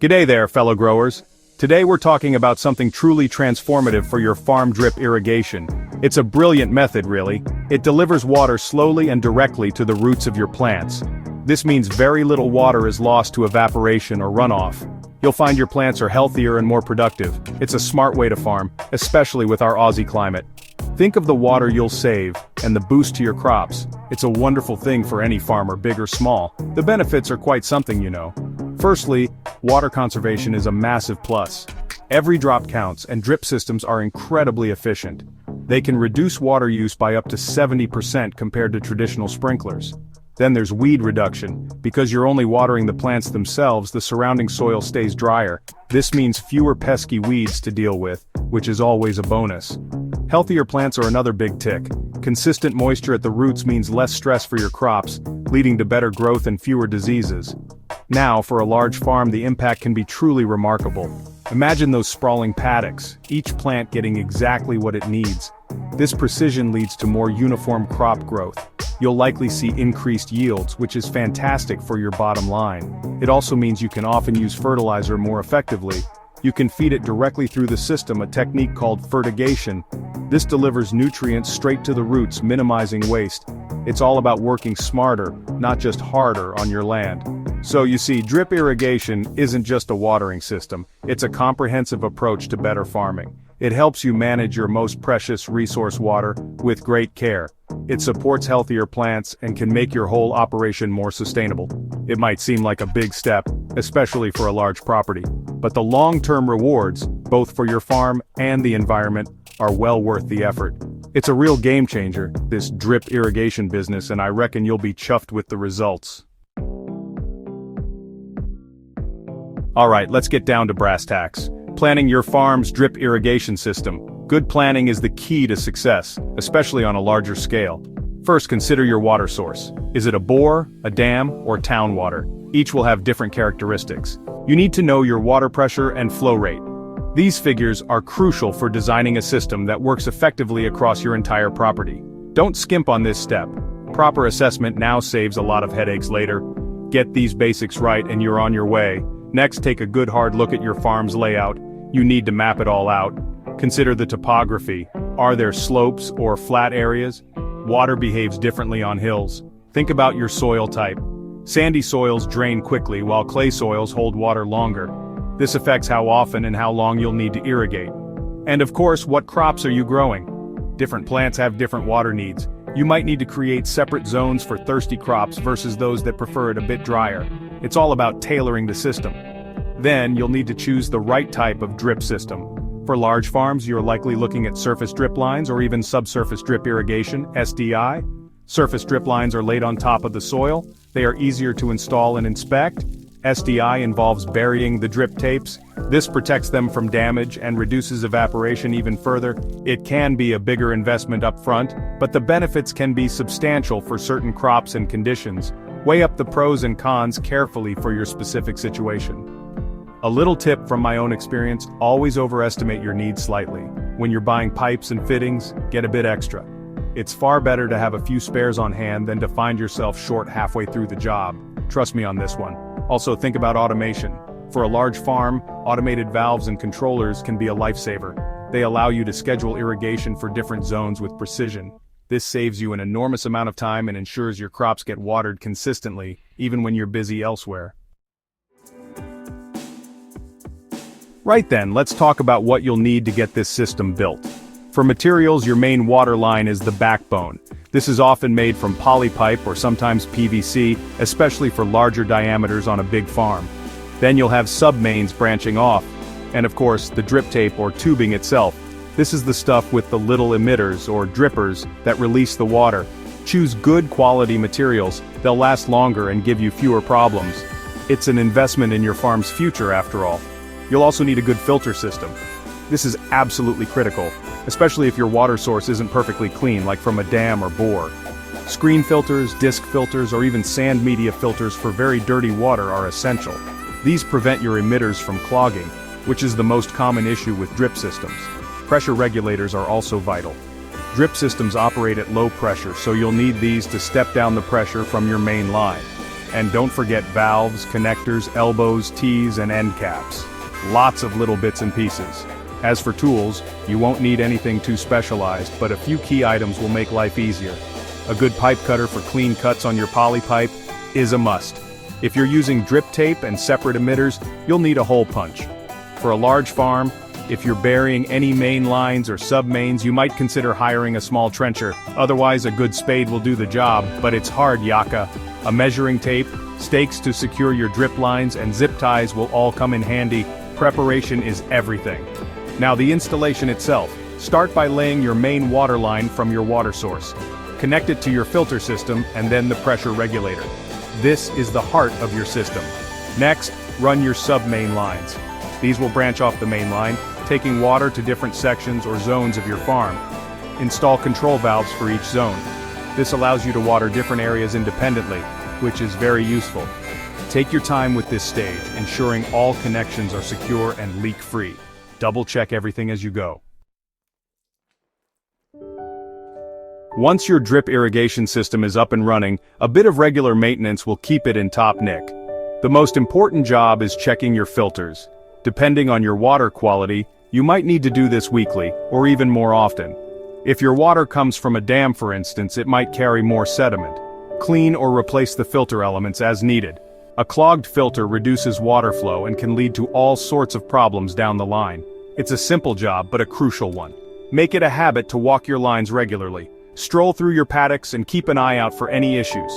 G'day there, fellow growers. Today we're talking about something truly transformative for your farm drip irrigation. It's a brilliant method, really. It delivers water slowly and directly to the roots of your plants. This means very little water is lost to evaporation or runoff. You'll find your plants are healthier and more productive. It's a smart way to farm, especially with our Aussie climate. Think of the water you'll save, and the boost to your crops. It's a wonderful thing for any farmer, big or small. The benefits are quite something, you know. Firstly, water conservation is a massive plus. Every drop counts, and drip systems are incredibly efficient. They can reduce water use by up to 70% compared to traditional sprinklers. Then there's weed reduction. Because you're only watering the plants themselves, the surrounding soil stays drier. This means fewer pesky weeds to deal with, which is always a bonus. Healthier plants are another big tick. Consistent moisture at the roots means less stress for your crops, leading to better growth and fewer diseases. Now, for a large farm, the impact can be truly remarkable. Imagine those sprawling paddocks, each plant getting exactly what it needs. This precision leads to more uniform crop growth. You'll likely see increased yields, which is fantastic for your bottom line. It also means you can often use fertilizer more effectively. You can feed it directly through the system, a technique called irrigation. This delivers nutrients straight to the roots, minimizing waste. It's all about working smarter, not just harder on your land. So you see, drip irrigation isn't just a watering system, it's a comprehensive approach to better farming. It helps you manage your most precious resource, water, with great care. It supports healthier plants and can make your whole operation more sustainable. It might seem like a big step, especially for a large property, but the long-term rewards, both for your farm and the environment, are well worth the effort. It's a real game changer, this drip irrigation business, and I reckon you'll be chuffed with the results. Alright, let's get down to brass tacks. Planning your farm's drip irrigation system. Good planning is the key to success, especially on a larger scale. First, consider your water source. Is it a bore, a dam, or town water? Each will have different characteristics. You need to know your water pressure and flow rate. These figures are crucial for designing a system that works effectively across your entire property. Don't skimp on this step. Proper assessment now saves a lot of headaches later. Get these basics right and you're on your way. Next, take a good hard look at your farm's layout. You need to map it all out. Consider the topography. Are there slopes or flat areas? Water behaves differently on hills. Think about your soil type. Sandy soils drain quickly while clay soils hold water longer. This affects how often and how long you'll need to irrigate. And of course, what crops are you growing? Different plants have different water needs. You might need to create separate zones for thirsty crops versus those that prefer it a bit drier. It's all about tailoring the system. Then, you'll need to choose the right type of drip system. For large farms, you're likely looking at surface drip lines or even subsurface drip irrigation, SDI. Surface drip lines are laid on top of the soil. They are easier to install and inspect. SDI involves burying the drip tapes. This protects them from damage and reduces evaporation even further. It can be a bigger investment up front, but the benefits can be substantial for certain crops and conditions. Weigh up the pros and cons carefully for your specific situation. A little tip from my own experience, always overestimate your needs slightly. When you're buying pipes and fittings, get a bit extra. It's far better to have a few spares on hand than to find yourself short halfway through the job. Trust me on this one. Also, think about automation. For a large farm, automated valves and controllers can be a lifesaver. They allow you to schedule irrigation for different zones with precision. This saves you an enormous amount of time and ensures your crops get watered consistently, even when you're busy elsewhere. Right then, let's talk about what you'll need to get this system built. For materials, your main water line is the backbone. This is often made from polypipe or sometimes PVC, especially for larger diameters on a big farm. Then you'll have sub-mains branching off, and of course, the drip tape or tubing itself. This is the stuff with the little emitters or drippers that release the water. Choose good quality materials, they'll last longer and give you fewer problems. It's an investment in your farm's future after all. You'll also need a good filter system. This is absolutely critical, especially if your water source isn't perfectly clean, like from a dam or bore. Screen filters, disc filters, or even sand media filters for very dirty water are essential. These prevent your emitters from clogging, which is the most common issue with drip systems. Pressure regulators are also vital. Drip systems operate at low pressure, so you'll need these to step down the pressure from your main line. And don't forget valves, connectors, elbows, T's, and end caps. Lots of little bits and pieces. As for tools, you won't need anything too specialized, but a few key items will make life easier. A good pipe cutter for clean cuts on your poly pipe is a must. If you're using drip tape and separate emitters, you'll need a hole punch. For a large farm, if you're burying any main lines or sub-mains, you might consider hiring a small trencher. Otherwise, a good spade will do the job, but it's hard, Yaka. A measuring tape, stakes to secure your drip lines, and zip ties will all come in handy. Preparation is everything. Now the installation itself. Start by laying your main water line from your water source. Connect it to your filter system and then the pressure regulator. This is the heart of your system. Next, run your sub-main lines. These will branch off the main line, taking water to different sections or zones of your farm. Install control valves for each zone. This allows you to water different areas independently, which is very useful. Take your time with this stage, ensuring all connections are secure and leak-free. Double-check everything as you go. Once your drip irrigation system is up and running, a bit of regular maintenance will keep it in top nick. The most important job is checking your filters. Depending on your water quality, you might need to do this weekly, or even more often. If your water comes from a dam, for instance, it might carry more sediment. Clean or replace the filter elements as needed. A clogged filter reduces water flow and can lead to all sorts of problems down the line. It's a simple job, but a crucial one. Make it a habit to walk your lines regularly. Stroll through your paddocks and keep an eye out for any issues.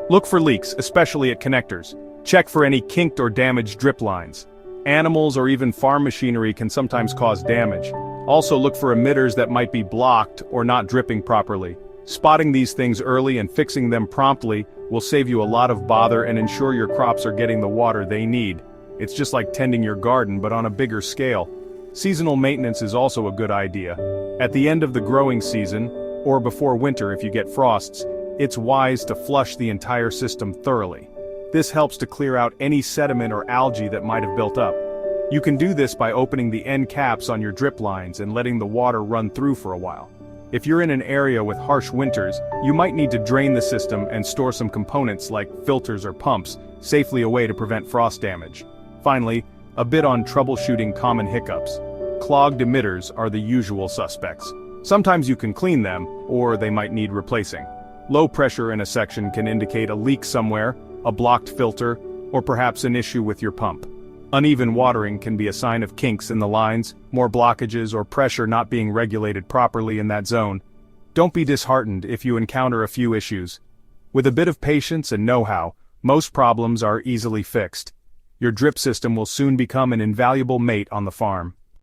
Look for leaks, especially at connectors. Check for any kinked or damaged drip lines. Animals or even farm machinery can sometimes cause damage. Also look for emitters that might be blocked or not dripping properly. Spotting these things early and fixing them promptly will save you a lot of bother and ensure your crops are getting the water they need. It's just like tending your garden, but on a bigger scale. Seasonal maintenance is also a good idea. At the end of the growing season, or before winter if you get frosts, it's wise to flush the entire system thoroughly. This helps to clear out any sediment or algae that might have built up. You can do this by opening the end caps on your drip lines and letting the water run through for a while. If you're in an area with harsh winters, you might need to drain the system and store some components like filters or pumps safely away to prevent frost damage. Finally, a bit on troubleshooting common hiccups. Clogged emitters are the usual suspects. Sometimes you can clean them, or they might need replacing. Low pressure in a section can indicate a leak somewhere, a blocked filter, or perhaps an issue with your pump. Uneven watering can be a sign of kinks in the lines, more blockages or pressure not being regulated properly in that zone. Don't be disheartened if you encounter a few issues. With a bit of patience and know-how, most problems are easily fixed. Your drip system will soon become an invaluable mate on the farm.